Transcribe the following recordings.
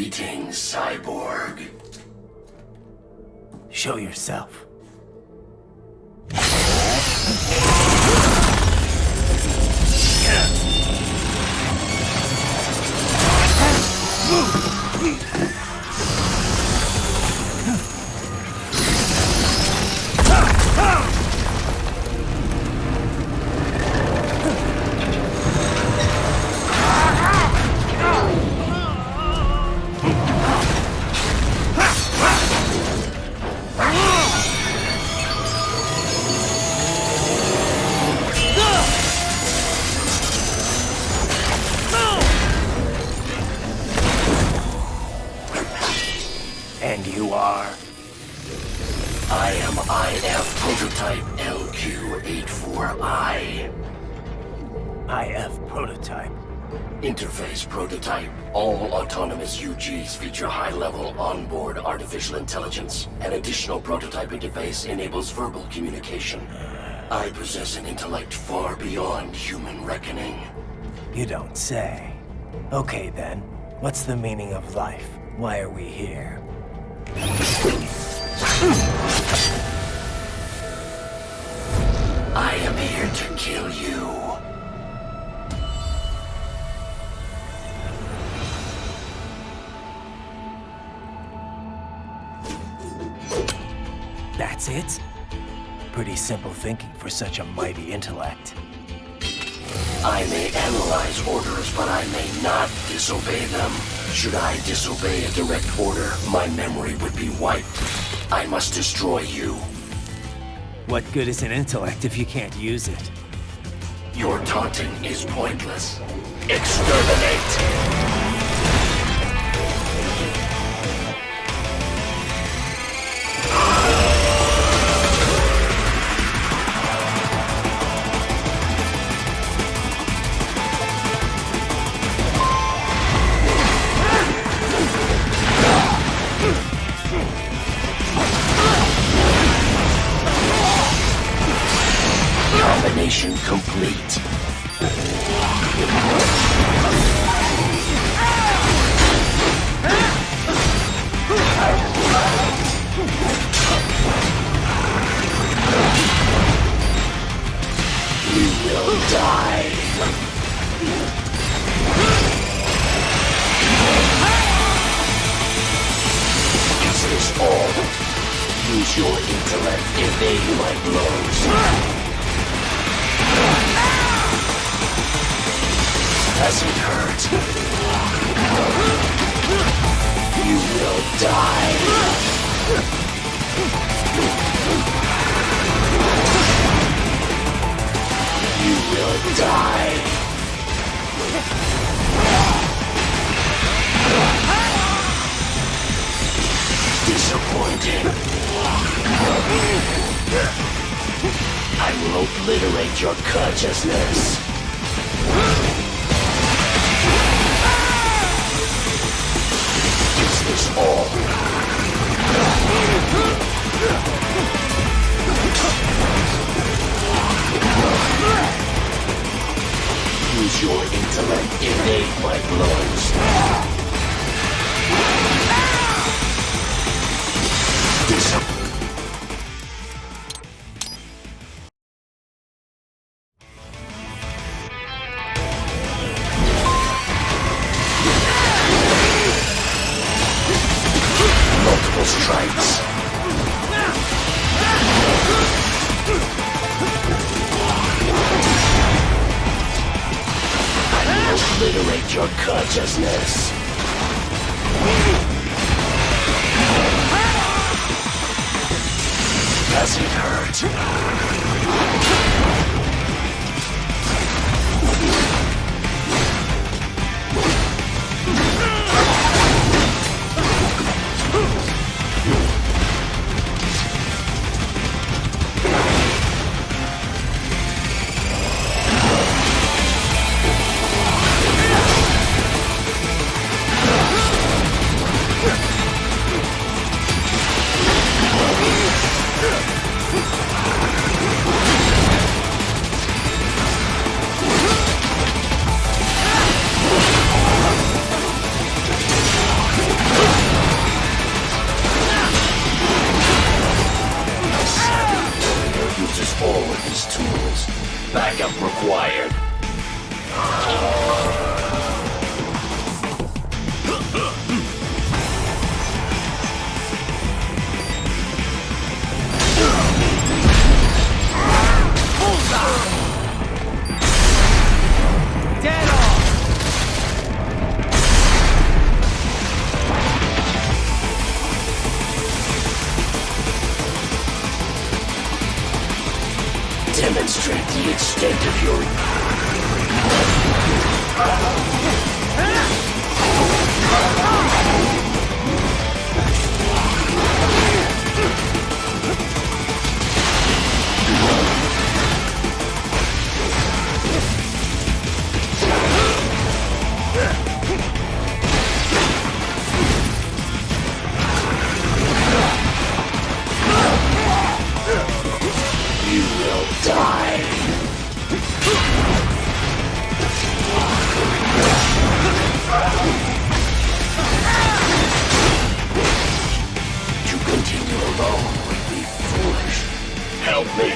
Greetings, cyborg. Show yourself. And you are? I am IF Prototype LQ84I. IF Prototype. Interface Prototype. All autonomous UGs feature high-level onboard artificial intelligence. An additional prototype interface enables verbal communication. I possess an intellect far beyond human reckoning. You don't say. Okay then, what's the meaning of life? Why are we here? I am here to kill you. That's it? Pretty simple thinking for such a mighty intellect. I may analyze orders, but I may not disobey them. Should I disobey a direct order, my memory would be wiped. I must destroy you. What good is an intellect if you can't use it? Your taunting is pointless. Exterminate! Combination complete. You will die. Is this all? Use your intellect, evade my blows. Does it hurt? You will die. You will die. Disappointing. I will obliterate your consciousness. Is this all? Use your intellect, evade my blows. Multiple strikes. I will obliterate your consciousness. Does it hurt? backup required. Dead on! Demonstrate the extent of your... You will die. To continue alone would be foolish. Help me.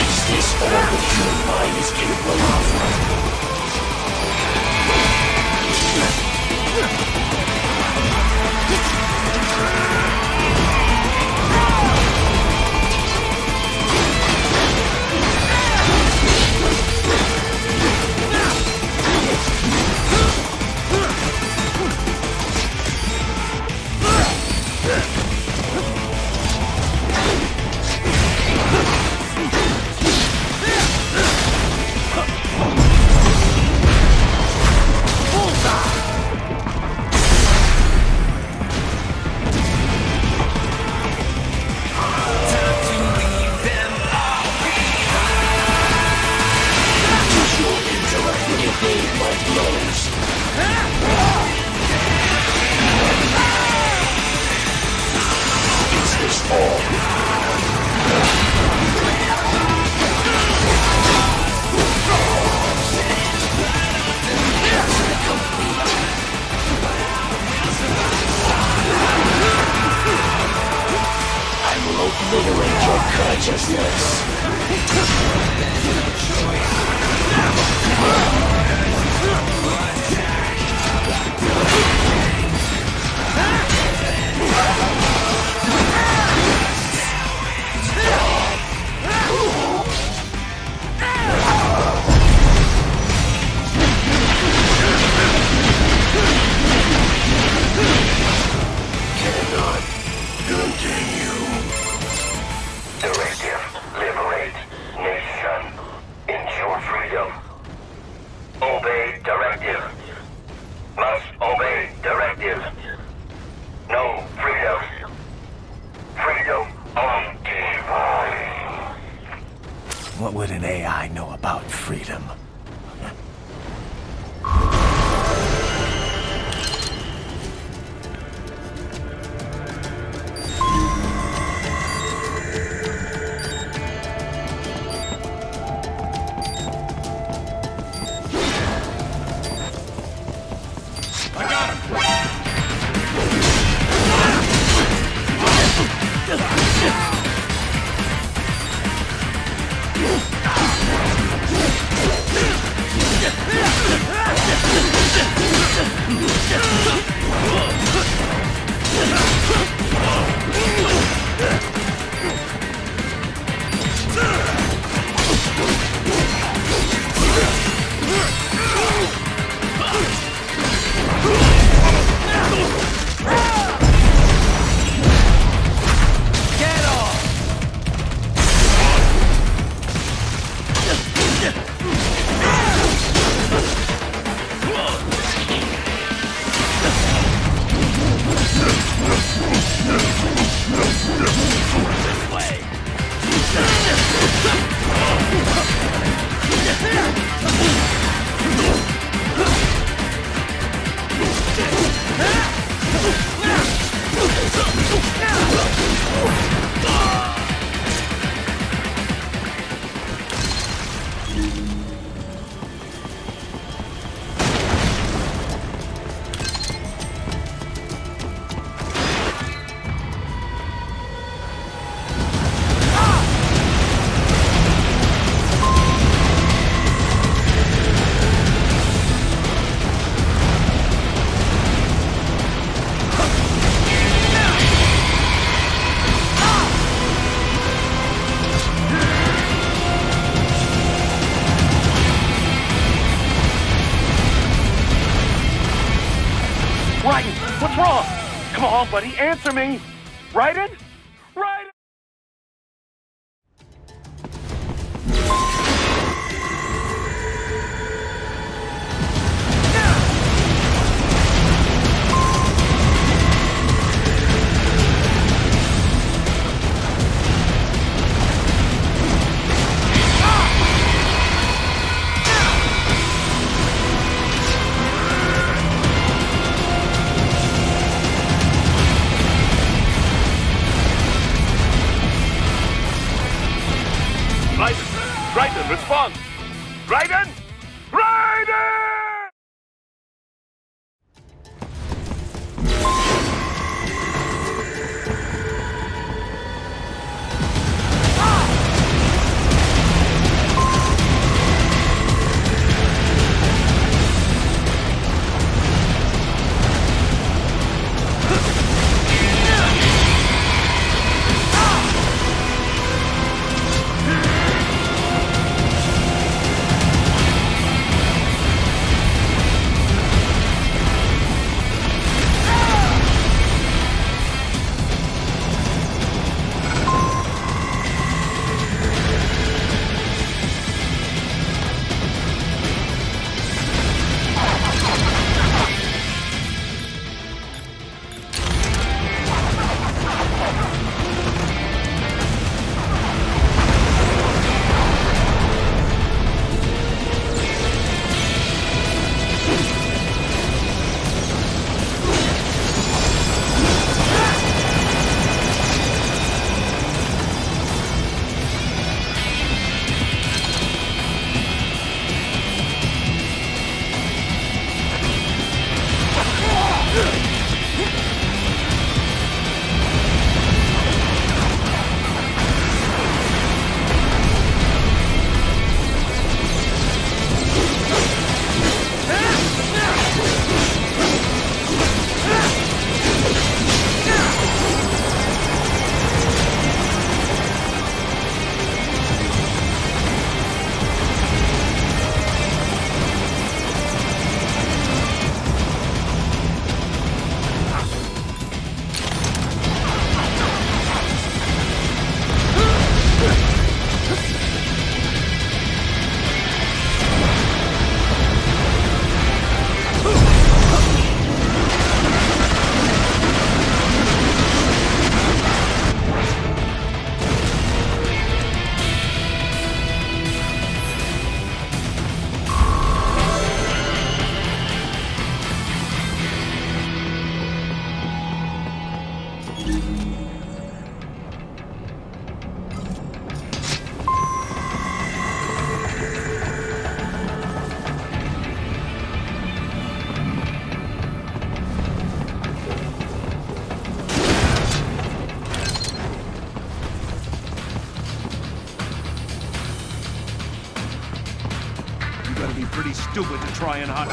Is this all the human mind is capable of? Is this all? I will obliterate your consciousness. Cannot continue. Directive, liberate, nation, ensure freedom. Obey directive. Must obey directive. No freedom. Freedom on device. What would an AI know about freedom? Raiden, what's wrong? Come on, buddy, answer me. Raiden? Raiden! Raiden, respond! Raiden! Raiden! Pretty stupid to try and hunt.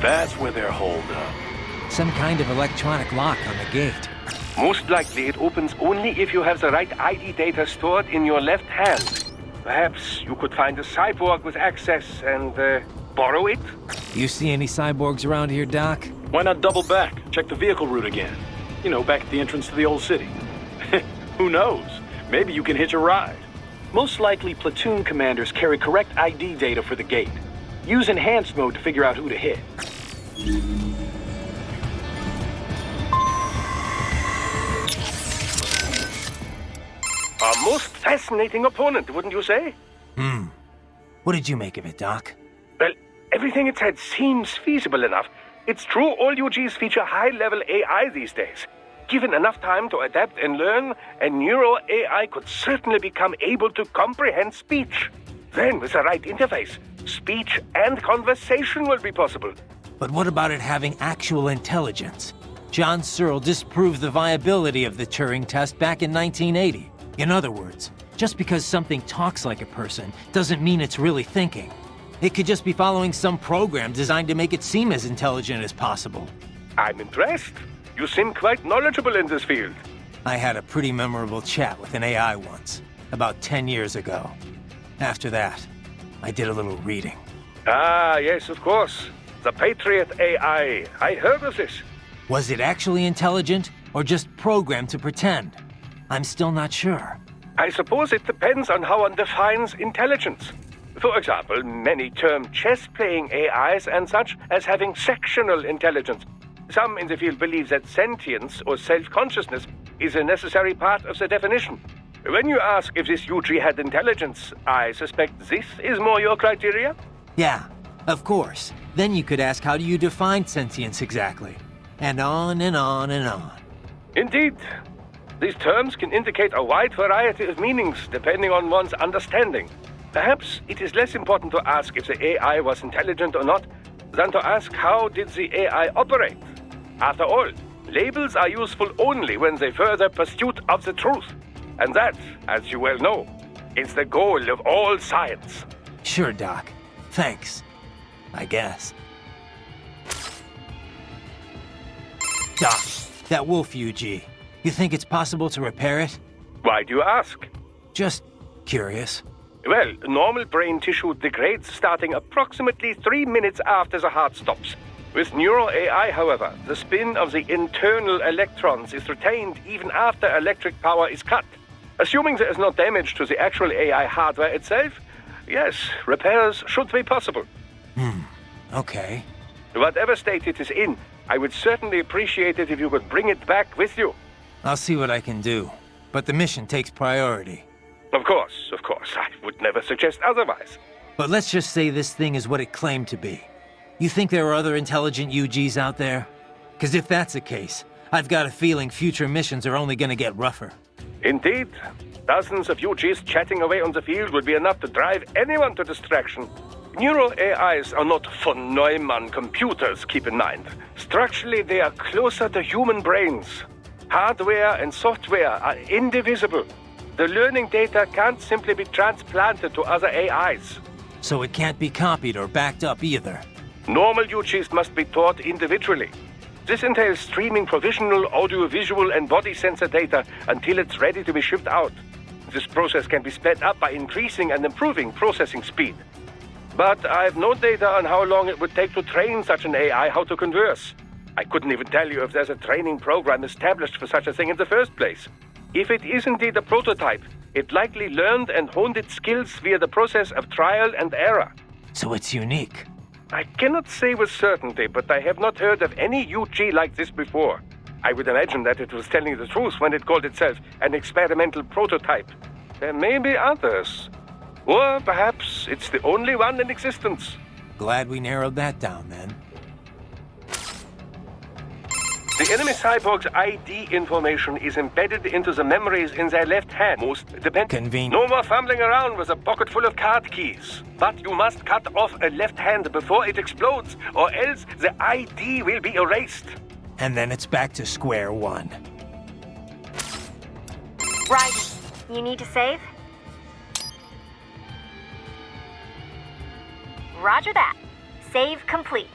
That's where they're holed up. Some kind of electronic lock on the gate. Most likely it opens only if you have the right ID data stored in your left hand. Perhaps you could find a cyborg with access and borrow it? You see any cyborgs around here, Doc? Why not double back? Check the vehicle route again. You know, back at the entrance to the old city. Who knows? Maybe you can hitch a ride. Most likely, platoon commanders carry correct ID data for the gate. Use enhanced mode to figure out who to hit. A most fascinating opponent, wouldn't you say? What did you make of it, Doc? Well, everything it said seems feasible enough. It's true all UGs feature high-level AI these days. Given enough time to adapt and learn, a neural AI could certainly become able to comprehend speech. Then, with the right interface, speech and conversation will be possible. But what about it having actual intelligence? John Searle disproved the viability of the Turing test back in 1980. In other words, just because something talks like a person doesn't mean it's really thinking. It could just be following some program designed to make it seem as intelligent as possible. I'm impressed. You seem quite knowledgeable in this field. I had a pretty memorable chat with an AI once, about 10 years ago. After that, I did a little reading. Ah, yes, of course. The Patriot AI. I heard of this. Was it actually intelligent, or just programmed to pretend? I'm still not sure. I suppose it depends on how one defines intelligence. For example, many term chess-playing AIs and such as having sectional intelligence. Some in the field believe that sentience or self-consciousness is a necessary part of the definition. When you ask if this UG had intelligence, I suspect this is more your criteria? Yeah, of course. Then you could ask, how do you define sentience exactly? And on and on and on. Indeed. These terms can indicate a wide variety of meanings depending on one's understanding. Perhaps it is less important to ask if the AI was intelligent or not than to ask how did the AI operate. After all, labels are useful only when they further pursuit of the truth. And that, as you well know, is the goal of all science. Sure, Doc. Thanks. I guess. Doc, that wolf UG, you think it's possible to repair it? Why do you ask? Just curious. Well, normal brain tissue degrades starting approximately 3 minutes after the heart stops. With neural AI, however, the spin of the internal electrons is retained even after electric power is cut. Assuming there is no damage to the actual AI hardware itself, yes, repairs should be possible. Okay. Whatever state it is in, I would certainly appreciate it if you could bring it back with you. I'll see what I can do, but the mission takes priority. Of course. I would never suggest otherwise. But let's just say this thing is what it claimed to be. You think there are other intelligent UGs out there? Because if that's the case, I've got a feeling future missions are only gonna get rougher. Indeed. Dozens of UGs chatting away on the field would be enough to drive anyone to distraction. Neural AIs are not von Neumann computers, keep in mind. Structurally, they are closer to human brains. Hardware and software are indivisible. The learning data can't simply be transplanted to other AIs. So it can't be copied or backed up either. Normal UGs must be taught individually. This entails streaming provisional audiovisual and body sensor data until it's ready to be shipped out. This process can be sped up by increasing and improving processing speed. But I have no data on how long it would take to train such an AI how to converse. I couldn't even tell you if there's a training program established for such a thing in the first place. If it is indeed a prototype, it likely learned and honed its skills via the process of trial and error. So it's unique. I cannot say with certainty, but I have not heard of any UG like this before. I would imagine that it was telling the truth when it called itself an experimental prototype. There may be others. Or perhaps it's the only one in existence. Glad we narrowed that down then. The enemy cyborg's ID information is embedded into the memories in their left hand. Most Convenient. No more fumbling around with a pocket full of card keys. But you must cut off a left hand before it explodes, or else the ID will be erased. And then it's back to square one. Ryden, you need to save? Roger that. Save complete.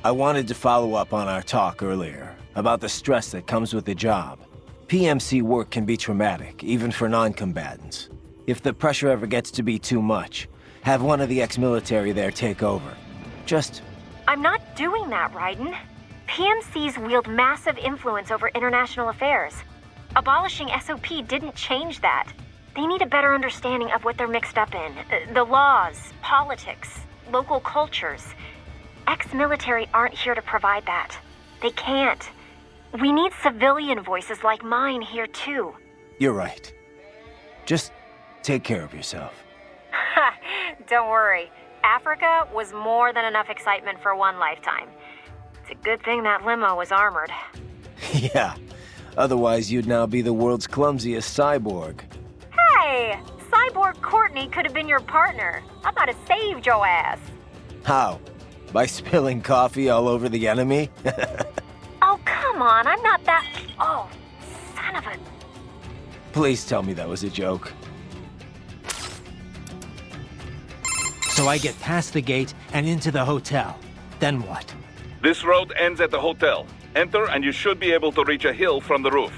I wanted to follow up on our talk earlier about the stress that comes with the job. PMC work can be traumatic, even for non-combatants. If the pressure ever gets to be too much, have one of the ex-military there take over. Just... I'm not doing that, Raiden. PMCs wield massive influence over international affairs. Abolishing SOP didn't change that. They need a better understanding of what they're mixed up in. The laws, politics, local cultures. Ex-military aren't here to provide that. They can't. We need civilian voices like mine here too. You're right. Just take care of yourself. Don't worry. Africa was more than enough excitement for one lifetime. It's a good thing that limo was armored. Yeah. Otherwise, you'd now be the world's clumsiest cyborg. Hey! Cyborg Courtney could have been your partner. I might have saved your ass. How? By spilling coffee all over the enemy? Oh, come on. I'm not that... Oh, son of a... Please tell me that was a joke. So I get past the gate and into the hotel. Then what? This road ends at the hotel. Enter and you should be able to reach a hill from the roof.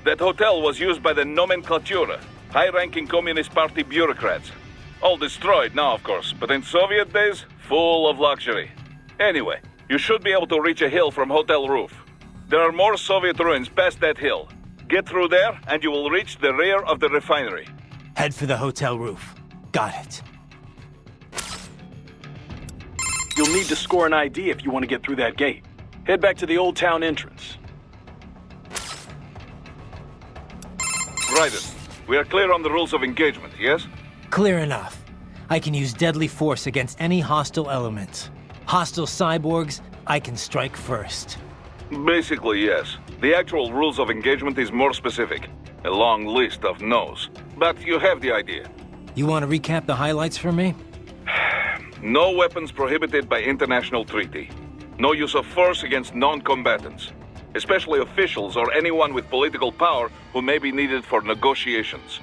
That hotel was used by the Nomenklatura, high-ranking Communist Party bureaucrats. All destroyed now, of course, but in Soviet days, full of luxury. Anyway, you should be able to reach a hill from hotel roof. There are more Soviet ruins past that hill. Get through there and you will reach the rear of the refinery. Head for the hotel roof. Got it. You'll need to score an ID if you want to get through that gate. Head back to the old town entrance. Raiden, we are clear on the rules of engagement, yes? Clear enough. I can use deadly force against any hostile elements. Hostile cyborgs, I can strike first. Basically, yes. The actual rules of engagement is more specific. A long list of no's. But you have the idea. You want to recap the highlights for me? No weapons prohibited by international treaty. No use of force against non-combatants, especially officials or anyone with political power who may be needed for negotiations.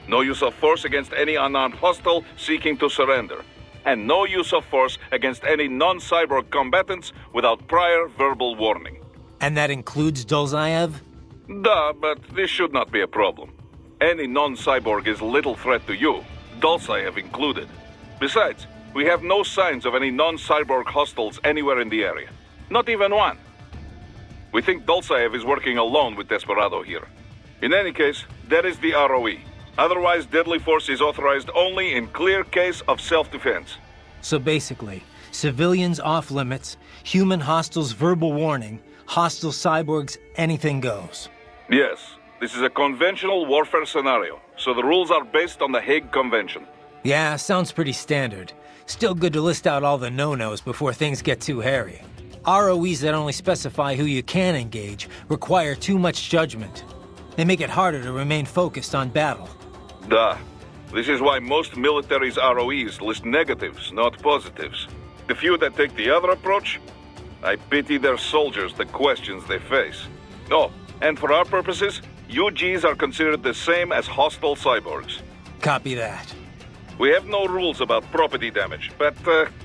No use of force against any unarmed hostile seeking to surrender. And no use of force against any non-cyborg combatants without prior verbal warning. And that includes Dolzaev? Duh, but this should not be a problem. Any non-cyborg is little threat to you, Dolzaev included. Besides, we have no signs of any non-cyborg hostiles anywhere in the area. Not even one. We think Dolzaev is working alone with Desperado here. In any case, that is the ROE. Otherwise, deadly force is authorized only in clear case of self-defense. So basically, civilians off limits, human hostiles verbal warning, hostile cyborgs anything goes. Yes, this is a conventional warfare scenario, so the rules are based on the Hague Convention. Yeah, sounds pretty standard. Still good to list out all the no-nos before things get too hairy. ROEs that only specify who you can engage require too much judgment. They make it harder to remain focused on battle. Duh. This is why most militaries' ROEs list negatives, not positives. The few that take the other approach, I pity their soldiers the questions they face. Oh, and for our purposes, UGs are considered the same as hostile cyborgs. Copy that. We have no rules about property damage, but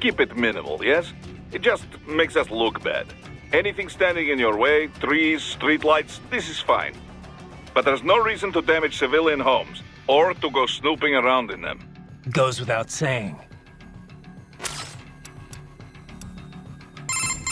keep it minimal, yes? It just makes us look bad. Anything standing in your way, trees, streetlights, this is fine. But there's no reason to damage civilian homes, or to go snooping around in them. Goes without saying.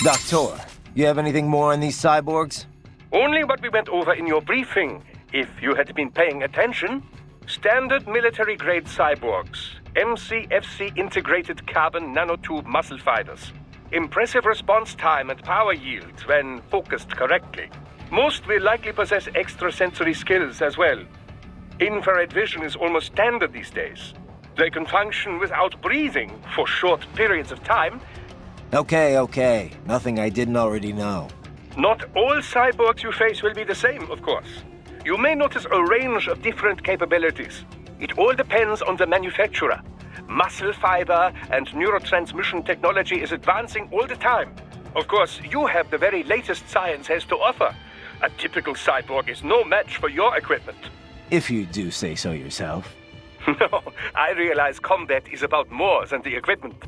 Doctor, you have anything more on these cyborgs? Only what we went over in your briefing, if you had been paying attention. Standard military-grade cyborgs. MCFC integrated carbon nanotube muscle fibers. Impressive response time and power yield when focused correctly. Most will likely possess extrasensory skills as well. Infrared vision is almost standard these days. They can function without breathing for short periods of time. Okay. Nothing I didn't already know. Not all cyborgs you face will be the same, of course. You may notice a range of different capabilities. It all depends on the manufacturer. Muscle fiber and neurotransmission technology is advancing all the time. Of course, you have the very latest science has to offer. A typical cyborg is no match for your equipment. If you do say so yourself. No, I realize combat is about more than the equipment.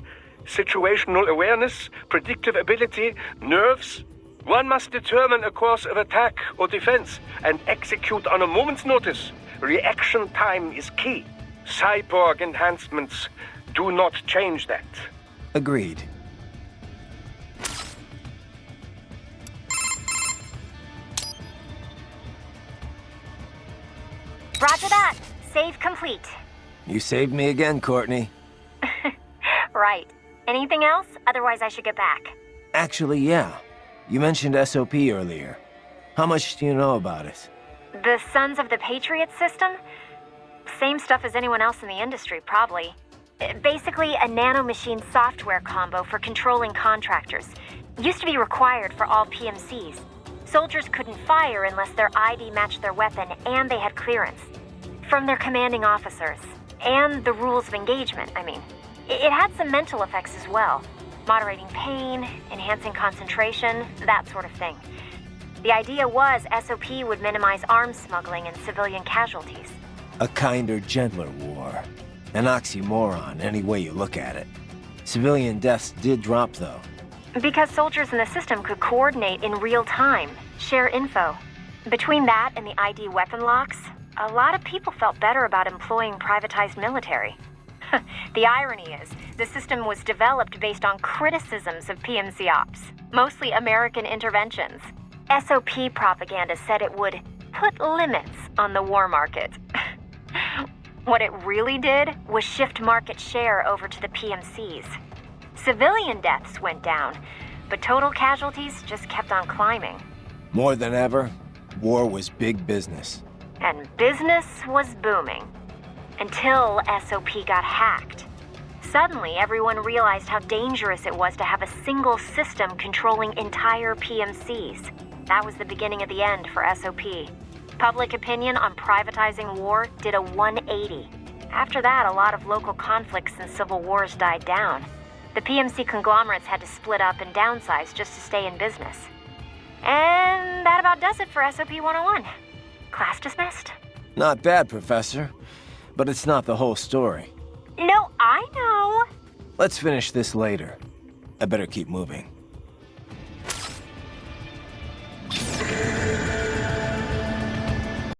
situational awareness, predictive ability, nerves. One must determine a course of attack or defense and execute on a moment's notice. Reaction time is key. Cyborg enhancements do not change that. Agreed. Roger that. Save complete. You saved me again, Courtney. Right. Anything else? Otherwise I should get back. Actually, yeah. You mentioned SOP earlier. How much do you know about it? The Sons of the Patriot system? Same stuff as anyone else in the industry, probably. Basically, a nanomachine software combo for controlling contractors. Used to be required for all PMCs. Soldiers couldn't fire unless their ID matched their weapon and they had clearance. From their commanding officers. And the rules of engagement, I mean. It had some mental effects as well. Moderating pain, enhancing concentration, that sort of thing. The idea was SOP would minimize arms smuggling and civilian casualties. A kinder, gentler war. An oxymoron, any way you look at it. Civilian deaths did drop, though. Because soldiers in the system could coordinate in real time, share info. Between that and the ID weapon locks, a lot of people felt better about employing privatized military. The irony is, the system was developed based on criticisms of PMC ops, mostly American interventions. SOP propaganda said it would put limits on the war market. What it really did was shift market share over to the PMCs. Civilian deaths went down, but total casualties just kept on climbing. More than ever, war was big business. And business was booming. Until SOP got hacked. Suddenly, everyone realized how dangerous it was to have a single system controlling entire PMCs. That was the beginning of the end for SOP. Public opinion on privatizing war did a 180. After that, a lot of local conflicts and civil wars died down. The PMC conglomerates had to split up and downsize just to stay in business. And that about does it for SOP 101. Class dismissed. Not bad, Professor. But it's not the whole story. No, I know. Let's finish this later. I better keep moving.